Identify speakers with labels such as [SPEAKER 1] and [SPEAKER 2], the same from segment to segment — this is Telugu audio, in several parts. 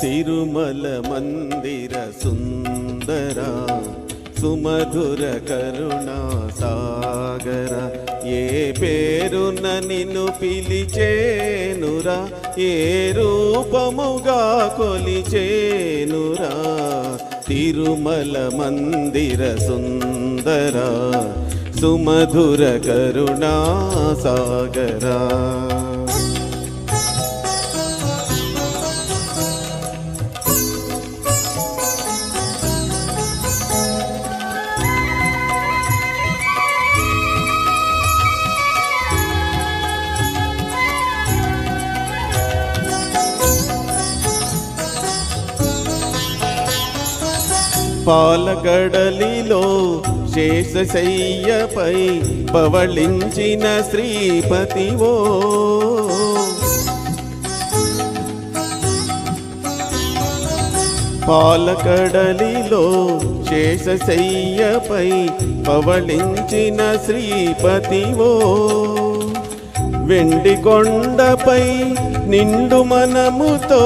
[SPEAKER 1] తిరుమల మందిర సుందర సుమధుర కరుణా సాగర ఏ పేరున నిన్ను పిలిచేనురా ఏ రూపముగా కొలిచేనురా తిరుమల మందిర సుందర సుమధుర కరుణా సాగర పాలకడలిలో శేషశయ్యపై పవళించిన శ్రీపతివో పాలకడలిలో శేషశయ్యపై పవళించిన శ్రీపతివో వెండి కొండపై నిండు మనముతో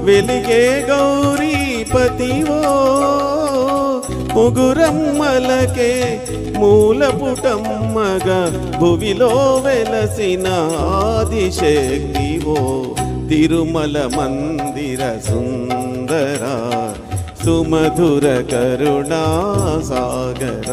[SPEAKER 1] వెలిగే గౌరీపతివో ముగురమ్మలకే మూలపుటమ్మగా భువిలో వెలసిన ఆదిశక్తివో తిరుమల మందిర సుందర సుమధుర కరుణా సాగర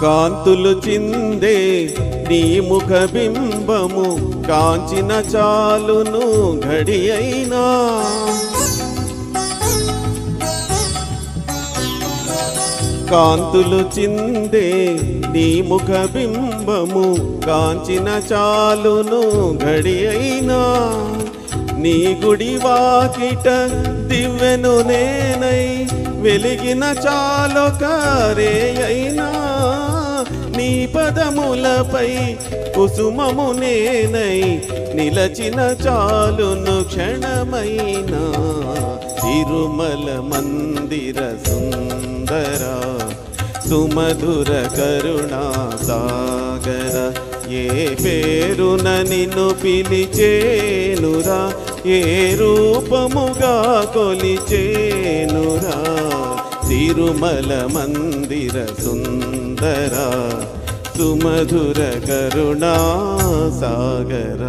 [SPEAKER 1] కాంతులు చిందే నీ ముఖ బింబము కాంచిన చాలును ఘడి అయినా కాంతులు చిందే నీ ముఖ బింబము కాంచిన చాలును ఘడి అయినా నీ గుడి వాకిట దివ్వెను నేనై వెలిగిన చాలొకరే అయినా నీ పదములపై కుసుమము నేనై నిలచిన చాలును క్షణమైనా తిరుమల మందిర సుందర సుమధుర కరుణా సాగర ఏ పేరున నిన్ను పిలిచేనురా ఏ రూపముగా కొలిచేనురా తిరుమల మందిర సుందర సుమధుర కరుణా సాగర